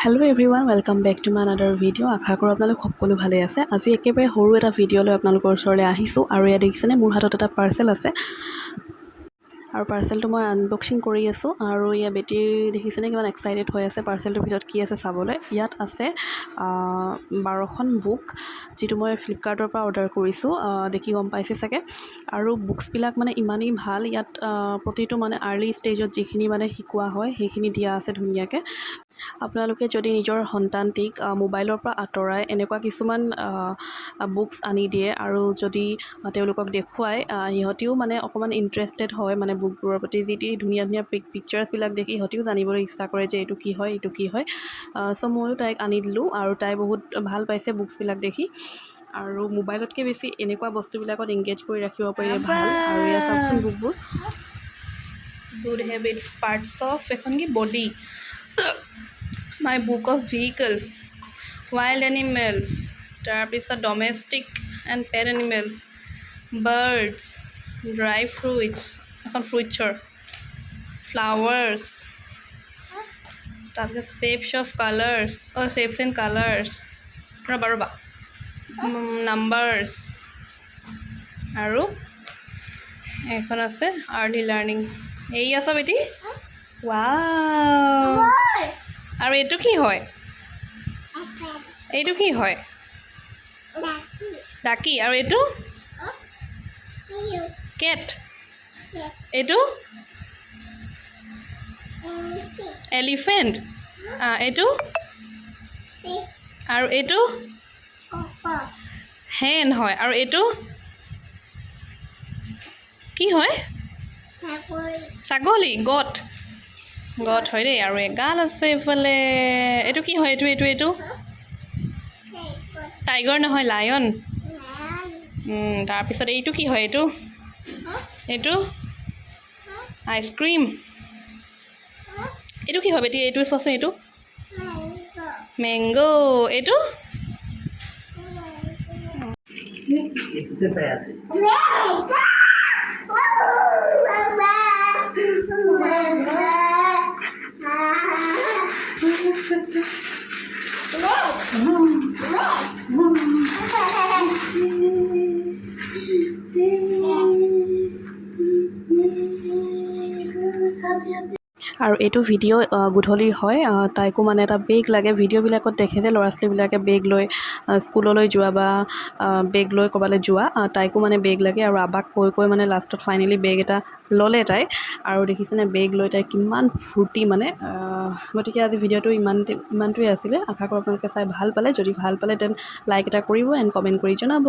Hello' everyone welcome back to my another video' আশা কৰোঁ আপোনালোক সকলো ভালে আছে। আজি একেবাৰে সৰু এটা ভিডিঅ' লৈ আপোনালোকৰ ওচৰলৈ আহিছোঁ আৰু ইয়াত দেখিছেনে মোৰ হাতত এটা পাৰ্চেল আছে আৰু পাৰ্চেলটো মই আনবক্সিং কৰি আছোঁ আৰু ইয়াৰ বেটিৰ দেখিছেনে কিমান এক্সাইটেড হৈ আছে পাৰ্চেলটোৰ ভিতৰত কি আছে চাবলৈ। ইয়াত আছে 12খন বুক যিটো মই ফ্লিপকাৰ্টৰ পৰা অৰ্ডাৰ কৰিছোঁ, দেখি গম পাইছে চাগে। আৰু বুকছবিলাক মানে ইমানেই ভাল, ইয়াত প্ৰতিটো মানে আৰ্লি ষ্টেজত যিখিনি মানে শিকোৱা হয় সেইখিনি দিয়া আছে ধুনীয়াকৈ। আপোনালোকে যদি নিজৰ সন্তানটিক মোবাইলৰ পৰা আঁতৰাই এনেকুৱা কিছুমান বুকছ আনি দিয়ে আৰু যদি তেওঁলোকক দেখুৱায় সিহঁতিও মানে অকণমান ইণ্টাৰেষ্টেড হয় মানে বুকবোৰৰ প্ৰতি। যি ধুনীয়া ধুনীয়া পিকচাৰ্ছবিলাক দেখি সিহঁতিও জানিবলৈ ইচ্ছা কৰে যে এইটো কি হয় এইটো কি হয়। চ' ময়ো তাইক আনি দিলোঁ আৰু তাই বহুত ভাল পাইছে বুকছবিলাক দেখি। আৰু মোবাইলতকৈ বেছি এনেকুৱা বস্তুবিলাকত এংগেজ কৰি ৰাখিব পাৰিলে ভাল। আৰু এয়া চাওকচোন বুকবোৰ, গুড হেবিটছ পাৰ্টছ অফ এখন কি body, my book of vehicles, wild animals, তাৰপিছত domestic and pet animals, birds, dry fruits, এখন ফ্ৰুইটছৰ, ফ্লাৱাৰ্ছ, তাৰপিছত shapes of colours, shapes and colours, ৰ'বা নাম্বাৰ্ছ, আৰু এখন আছে আৰ্লি লাৰ্ণিং। এইয়া চব এটি ৱাও। আৰু এইটো কি হয়, এইটো কি হয়, ডাকি। আৰু এইটো কেট, এইটো এলিফেণ্ট, এইটো আৰু এইটো হেন হয়। আৰু এইটো কি হয়, ছাগলী, গট হয় দেই। আৰু এগাল আছে এইফালে, এইটো কি হয়, এইটো টাইগাৰ নহয়, লায়ন। তাৰপিছত এইটো কি হয়, এইটো আইচক্ৰীম। এইটো কি হয় বেটি, এইটো চোৱাচোন, এইটো মেংগ'। এইটো আৰু এইটো ভিডিঅ' গধূলিৰ হয়। তাইকো মানে এটা বেগ লাগে। ভিডিঅ'বিলাকত দেখে যে ল'ৰা ছোৱালীবিলাকে বেগ লৈ স্কুললৈ যোৱা বা বেগ লৈ ক'ৰবালৈ যোৱা, তাইকো মানে বেগ লাগে। আৰু আবাক কৈ মানে লাষ্টত ফাইনেলি বেগ এটা ল'লে তাই। আৰু দেখিছেনে বেগ লৈ তাই কিমান ফূৰ্তি মানে। গতিকে আজি ভিডিঅ'টো ইমানটোৱে আছিলে। আশা কৰোঁ আপোনালোকে চাই ভাল পালে। যদি ভাল পালে দেন লাইক এটা কৰিব এণ্ড কমেণ্ট কৰি জনাব।